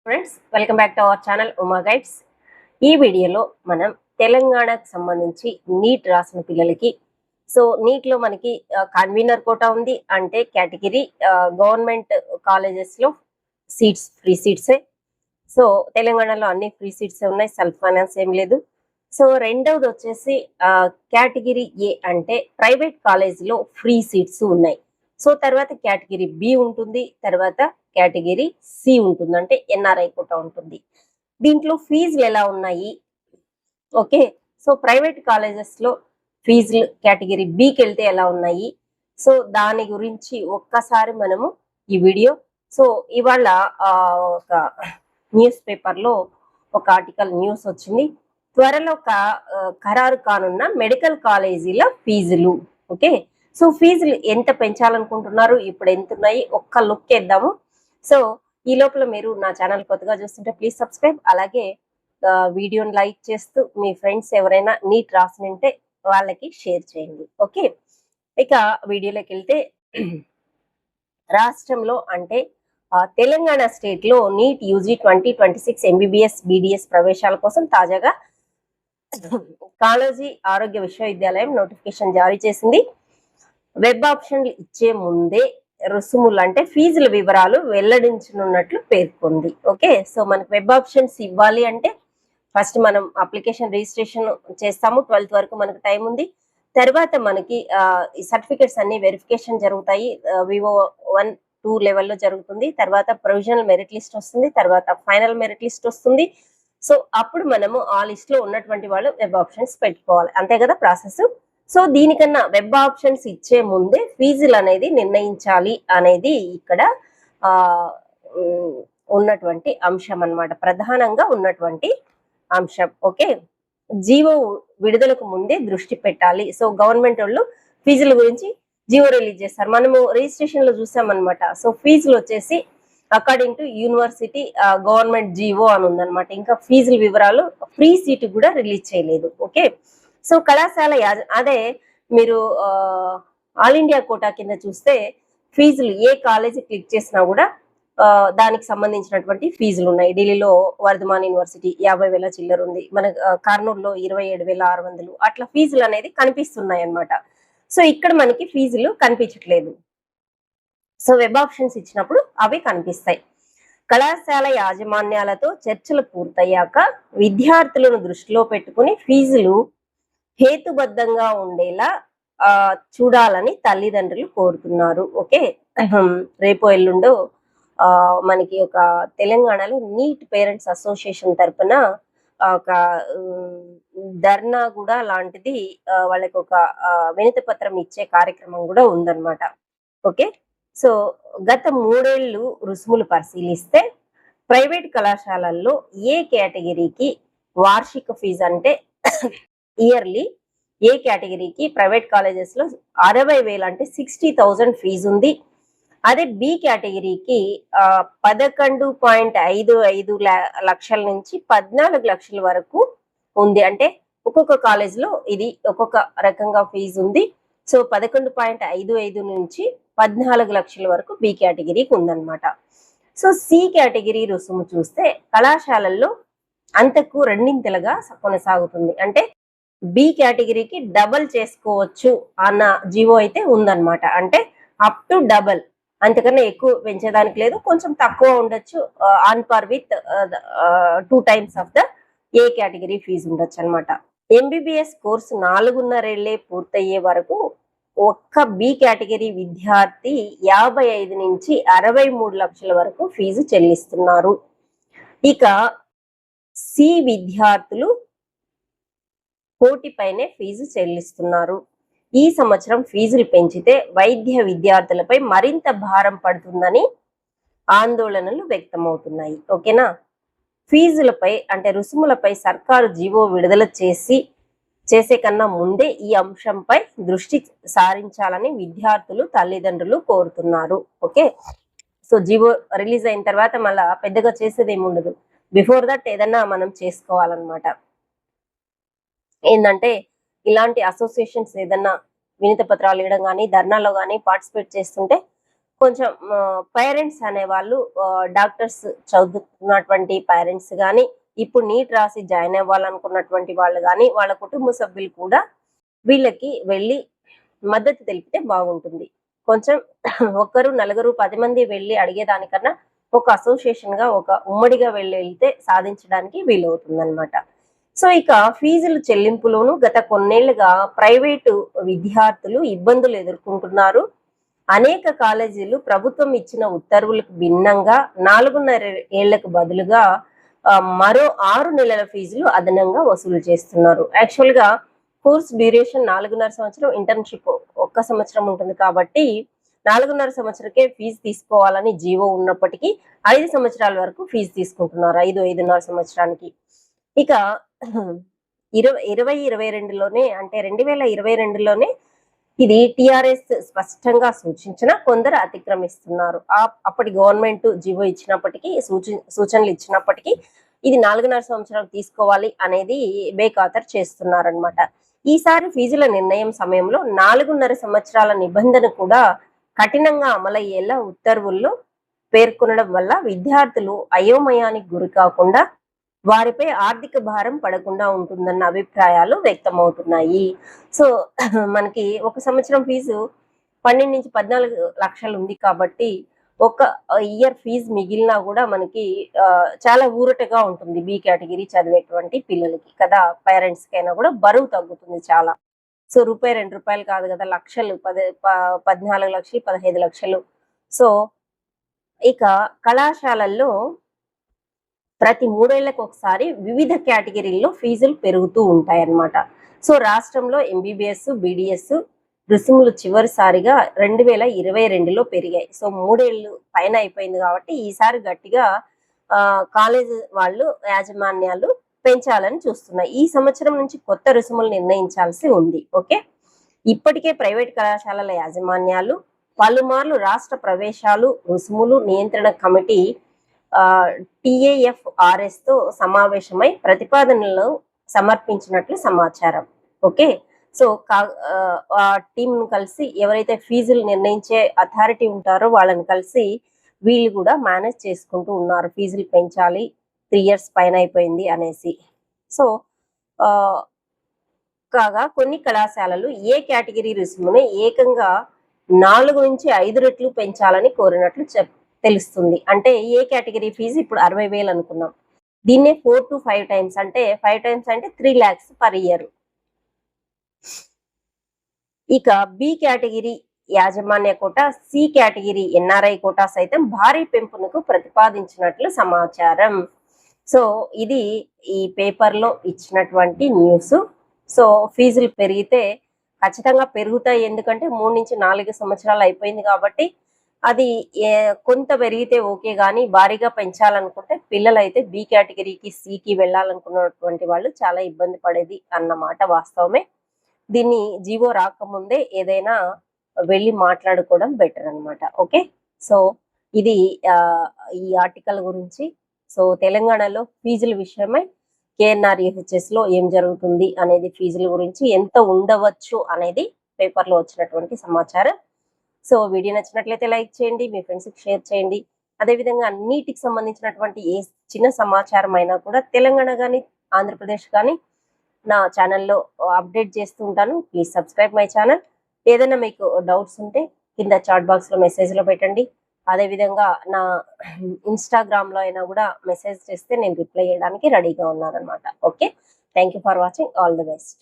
Friends, welcome back to our channel Uma guides. ఈ వీడియోలో మనం తెలంగాణకు సంబంధించి నీట్ రాసిన పిల్లలకి నీట్లో మనకి కన్వీనర్ కోటా ఉంది. అంటే కేటగిరీ గవర్నమెంట్ కాలేజెస్లో సీట్స్ ఫ్రీ సీట్సే. సో తెలంగాణలో అన్ని ఫ్రీ సీట్స్ ఉన్నాయి, సెల్ఫ్ ఫైనాన్స్ ఏం లేదు. రెండవది వచ్చేసి కేటగిరీ ఏ అంటే ప్రైవేట్ కాలేజీలో ఫ్రీ సీట్స్ ఉన్నాయి. తర్వాత కేటగిరీ బి ఉంటుంది, తర్వాత కేటగిరీ సి ఉంటుంది, అంటే ఎన్ఆర్ఐ కోటా ఉంటుంది. దీంట్లో ఫీజులు ఎలా ఉన్నాయి? ఓకే, ప్రైవేట్ కాలేజెస్ లో ఫీజులు కేటగిరీ బికి వెళ్తే ఎలా ఉన్నాయి? దాని గురించి ఒక్కసారి మనము ఈ వీడియో ఇవాళ ఒక న్యూస్ పేపర్ లో ఒక ఆర్టికల్ న్యూస్ వచ్చింది. త్వరలో ఖరారు కానున్న మెడికల్ కాలేజీల ఫీజులు. ఓకే, ఫీజులు ఎంత పెంచాలనుకుంటున్నారు, ఇప్పుడు ఎంత ఉన్నాయి, ఒక్క లుక్ వేద్దాము. ఈ లోపల మీరు నా ఛానల్ కొత్తగా చూస్తుంటే ప్లీజ్ సబ్స్క్రైబ్, అలాగే వీడియోని లైక్ చేస్తూ మీ ఫ్రెండ్స్ ఎవరైనా నీట్ రాసినంటే వాళ్ళకి షేర్ చేయండి. ఓకే, ఇక వీడియోలోకి వెళ్తే రాష్ట్రంలో అంటే తెలంగాణ స్టేట్ లో నీట్ యూజీ 2026 ఎంబీబీఎస్ బీడీఎస్ ప్రవేశాల కోసం తాజాగా కాళోజీ ఆరోగ్య విశ్వవిద్యాలయం నోటిఫికేషన్ జారీ చేసింది. వెబ్ ఆప్షన్లు ఇచ్చే ముందే రుసుములు అంటే ఫీజుల వివరాలు వెల్లడించనున్నట్లు పేర్కొంది. ఓకే, మనకు వెబ్ ఆప్షన్స్ ఇవ్వాలి అంటే ఫస్ట్ మనం అప్లికేషన్ రిజిస్ట్రేషన్ చేస్తాము. 12th వరకు మనకు టైం ఉంది. తర్వాత మనకి సర్టిఫికెట్స్ అన్ని వెరిఫికేషన్ జరుగుతాయి. వివో 1, 2 లెవెల్లో జరుగుతుంది. తర్వాత ప్రొవిజనల్ మెరిట్ లిస్ట్ వస్తుంది, తర్వాత ఫైనల్ మెరిట్ లిస్ట్ వస్తుంది. అప్పుడు మనము ఆ లిస్ట్ లో ఉన్నటువంటి వాళ్ళు వెబ్ ఆప్షన్స్ పెట్టుకోవాలి, అంతే కదా ప్రాసెస్. దీనికన్నా వెబ్ ఆప్షన్స్ ఇచ్చే ముందే ఫీజులు అనేది నిర్ణయించాలి అనేది ఇక్కడ ఉన్నటువంటి అంశం అన్నమాట, ప్రధానంగా ఉన్నటువంటి అంశం. ఓకే, జీవో విడుదలకు ముందే దృష్టి పెట్టాలి. గవర్నమెంట్ వాళ్ళు ఫీజుల గురించి జీవో రిలీజ్ చేస్తారు. మనము రిజిస్ట్రేషన్ లో చూసామన్నమాట. ఫీజులు వచ్చేసి according to university government GO అని ఉందన్నమాట. ఇంకా ఫీజుల వివరాలు ఫ్రీ సీట్ కూడా రిలీజ్ చేయలేదు. ఓకే, కళాశాల అదే మీరు ఆల్ ఇండియా కోటా కింద చూస్తే ఫీజులు ఏ కాలేజీ క్లిక్ చేసినా కూడా దానికి సంబంధించినటువంటి ఫీజులు ఉన్నాయి. ఢిల్లీలో వర్ధమాన్ యూనివర్సిటీ 50,000 చిల్లర ఉంది, మన కర్నూలులో 27,600 అట్లా ఫీజులు అనేది కనిపిస్తున్నాయి అన్నమాట. ఇక్కడ మనకి ఫీజులు కనిపించట్లేదు. వెబ్ ఆప్షన్స్ ఇచ్చినప్పుడు అవి కనిపిస్తాయి. కళాశాల యాజమాన్యాలతో చర్చలు పూర్తయ్యాక విద్యార్థులను దృష్టిలో పెట్టుకుని ఫీజులు హేతుబద్ధంగా ఉండేలా చూడాలని తల్లిదండ్రులు కోరుతున్నారు. ఓకే, రేపో ఎల్లుండో మనకి ఒక తెలంగాణలో నీట్ పేరెంట్స్ అసోసియేషన్ తరఫున ఒక ధర్నా కూడా లాంటిది, వాళ్ళకి ఒక వినతి పత్రం ఇచ్చే కార్యక్రమం కూడా ఉందన్నమాట. ఓకే, గత 3 ఏళ్ళు రుసుములు పరిశీలిస్తే ప్రైవేట్ కళాశాలల్లో ఏ కేటగిరీకి వార్షిక ఫీజు అంటే ఇయర్లీ ఏ కేటగిరీకి ప్రైవేట్ కాలేజెస్ లో 60,000 అంటే 60,000 ఫీజు ఉంది. అదే బి కేటగిరీకి 11.55 లక్షల నుంచి 14 లక్షల వరకు ఉంది. అంటే ఒక్కొక్క కాలేజ్ లో ఇది ఒక్కొక్క రకంగా ఫీజు ఉంది. 11.55 నుంచి 14 లక్షల వరకు బి కేటగిరీకి ఉందన్నమాట. సి కేటగిరీ రుసుము చూస్తే కళాశాలల్లో అంతకు రెండింతలుగా కొనసాగుతుంది. అంటే బి కేటగిరీకి డబల్ చేసుకోవచ్చు అన్న జీవో అయితే ఉందన్నమాట. అంటే అప్ టు డబల్, అంతకన్నా ఎక్కువ పెంచేదానికి లేదు, కొంచెం తక్కువ ఉండొచ్చు, on par with 2 times of the A category fee ఉండొచ్చు అనమాట. ఎంబీబీఎస్ కోర్సు 4.5 ఏళ్లే పూర్తయ్యే వరకు ఒక్క బి కేటగిరీ విద్యార్థి 55 నుంచి 63 లక్షల వరకు ఫీజు చెల్లిస్తున్నారు. ఇక సి విద్యార్థులు కోటిపైనే ఫీజు చెల్లిస్తున్నారు. ఈ సంవత్సరం ఫీజులు పెంచితే వైద్య విద్యార్థులపై మరింత భారం పడుతుందని ఆందోళనలు వ్యక్తమవుతున్నాయి. ఓకేనా, ఫీజులపై అంటే రుసుములపై సర్కారు జీవో విడుదల చేసే కన్నా ముందే ఈ అంశంపై దృష్టి సారించాలని విద్యార్థులు తల్లిదండ్రులు కోరుతున్నారు. ఓకే, జీవో రిలీజ్ అయిన తర్వాత మళ్ళా పెద్దగా చేసేది ఏముండదు, బిఫోర్ దట్ ఏదన్నా మనం చేసుకోవాలన్నమాట. ఏంటంటే ఇలాంటి అసోసియేషన్స్ ఏదన్నా వినతి పత్రాలు ఇవ్వడం కానీ ధర్నాలో కానీ పార్టిసిపేట్ చేస్తుంటే కొంచెం పేరెంట్స్ అనేవాళ్ళు డాక్టర్స్ చదువుతున్నటువంటి పేరెంట్స్ గాని, ఇప్పుడు నీట్ రాసి జాయిన్ అవ్వాలనుకున్నటువంటి వాళ్ళు గాని, వాళ్ళ కుటుంబ సభ్యులు కూడా వీళ్ళకి వెళ్ళి మద్దతు తెలిపితే బాగుంటుంది. కొంచెం ఒక్కరు, నలుగురు, 10 మంది వెళ్లి అడిగేదానికన్నా ఒక అసోసియేషన్‌గా, ఒక ఉమ్మడిగా వెళ్తే సాధించడానికి వీలవుతుందన్నమాట. సో, ఇక ఫీజులు చెల్లింపులోను గత కొన్నేళ్లుగా ప్రైవేటు విద్యార్థులు ఇబ్బందులు ఎదుర్కొంటున్నారు. అనేక కాలేజీలు ప్రభుత్వం ఇచ్చిన ఉత్తర్వులకు భిన్నంగా 4.5 ఏళ్లకు బదులుగా మరో 6 నెలల ఫీజులు అదనంగా వసూలు చేస్తున్నారు. యాక్చువల్‌గా కోర్స్ డ్యూరేషన్ 4.5 సంవత్సరం, ఇంటర్న్‌షిప్ 1 సంవత్సరం ఉంటుంది కాబట్టి 4.5 సంవత్సరకే ఫీజు తీసుకోవాలని జీవో ఉన్నప్పటికీ 5 సంవత్సరాల వరకు ఫీజు తీసుకుంటున్నారు. 5.5 సంవత్సరానికి. ఇక 2022లోనే అంటే 2022లోనే ఇది టీఆర్ఎస్ స్పష్టంగా సూచించిన కొందరు అతిక్రమిస్తున్నారు. అప్పటి గవర్నమెంట్ జీవో ఇచ్చినప్పటికీ సూచనలు ఇచ్చినప్పటికీ ఇది 4.5 సంవత్సరాలు తీసుకోవాలి అనేది బేఖాతరు చేస్తున్నారనమాట. ఈసారి ఫీజుల నిర్ణయం సమయంలో 4.5 సంవత్సరాల నిబంధన కూడా కఠినంగా అమలయ్యేలా ఉత్తర్వుల్లో పేర్కొనడం వల్ల విద్యార్థులు అయోమయానికి గురి కాకుండా వారిపై ఆర్థిక భారం పడకుండా ఉంటుందన్న అభిప్రాయాలు వ్యక్తమవుతున్నాయి. సో మనకి 1 సంవత్సరం ఫీజు 12-14 లక్షలు ఉంది కాబట్టి ఒక ఇయర్ ఫీజు మిగిలినా కూడా మనకి చాలా ఊరటగా ఉంటుంది బి కేటగిరీ చదివేటువంటి పిల్లలకి కదా. పేరెంట్స్ కైనా కూడా బరువు తగ్గుతుంది చాలా. సో రూపాయి, ₹2 కాదు కదా, లక్షలు 14 లక్షలు, 15 లక్షలు. సో ఇక కళాశాలల్లో ప్రతి 3 ఏళ్లకు ఒకసారి వివిధ కేటగిరీల్లో ఫీజులు పెరుగుతూ ఉంటాయన్నమాట. సో రాష్ట్రంలో ఎంబీబీఎస్, బీడీఎస్ రుసుములు చివరిసారిగా 2022లో పెరిగాయి. సో 3 ఏళ్ళు పైన అయిపోయింది కాబట్టి ఈసారి గట్టిగా కాలేజ్ వాళ్ళు, యాజమాన్యాలు పెంచాలని చూస్తున్నాయి. ఈ సంవత్సరం నుంచి కొత్త రుసుములు నిర్ణయించాల్సి ఉంది. ఓకే, ఇప్పటికే ప్రైవేట్ కళాశాలల యాజమాన్యాలు పలుమార్లు రాష్ట్ర ప్రవేశాలు రుసుములు నియంత్రణ కమిటీ TAFRS తో సమావేశమై ప్రతిపాదనలు సమర్పించినట్లు సమాచారం. ఓకే, సో ఆ టీంను కలిసి ఎవరైతే ఫీజులు నిర్ణయించే అథారిటీ ఉంటారో వాళ్ళని కలిసి వీళ్ళు కూడా మేనేజ్ చేసుకుంటూ ఉన్నారు. ఫీజులు పెంచాలి, 3 ఇయర్స్ పైన అయిపోయింది అనేసి. సో కాగా కొన్ని కళాశాలలు ఏ కేటగిరీ రుసుమును ఏకంగా 4-5 రెట్లు పెంచాలని కోరినట్లు తెలుస్తుంది. అంటే ఏ కేటగిరీ ఫీజు ఇప్పుడు 60,000 అనుకున్నాం, దీన్నే 4 to 5 టైమ్స్ అంటే 5 టైమ్స్ అంటే 3 lakhs పర్ ఇయర్. ఇక బి కేటగిరీ యాజమాన్య కోట, సి కేటగిరీ ఎన్ఆర్ఐ కోటా సైతం భారీ పెంపునకు ప్రతిపాదించినట్లు సమాచారం. సో ఇది ఈ పేపర్ లో ఇచ్చినటువంటి న్యూస్. సో ఫీజులు పెరిగితే ఖచ్చితంగా పెరుగుతాయి, ఎందుకంటే 3-4 సంవత్సరాలు అయిపోయింది కాబట్టి. అది కొంత పెరిగితే ఓకే, కానీ భారీగా పెంచాలనుకుంటే పిల్లలు అయితే బి కేటగిరీకి, సికి వెళ్ళాలనుకున్నటువంటి వాళ్ళు చాలా ఇబ్బంది పడేది అన్నమాట వాస్తవమే. దీన్ని జీవో రాకముందే ఏదైనా వెళ్ళి మాట్లాడుకోవడం బెటర్ అన్నమాట. ఓకే, సో ఇది ఈ ఆర్టికల్ గురించి. సో తెలంగాణలో ఫీజుల విషయమై KNR-UHS లో ఏం జరుగుతుంది అనేది, ఫీజుల గురించి ఎంత ఉండవచ్చు అనేది పేపర్లో వచ్చినటువంటి సమాచారం. సో వీడియో నచ్చినట్లయితే లైక్ చేయండి, మీ ఫ్రెండ్స్కి షేర్ చేయండి. అదేవిధంగా అన్నిటికి సంబంధించినటువంటి ఏ చిన్న సమాచారం అయినా కూడా తెలంగాణ కానీ, ఆంధ్రప్రదేశ్ కానీ నా ఛానల్లో అప్డేట్ చేస్తూ ఉంటాను. Please subscribe my channel. ఏదైనా మీకు డౌట్స్ ఉంటే కింద చాట్ బాక్స్లో మెసేజ్లో పెట్టండి. అదేవిధంగా నా ఇన్స్టాగ్రామ్లో అయినా కూడా మెసేజ్ చేస్తే నేను రిప్లై చేయడానికి రెడీగా ఉన్నాను అనమాట. Okay, thank you for watching. All the best.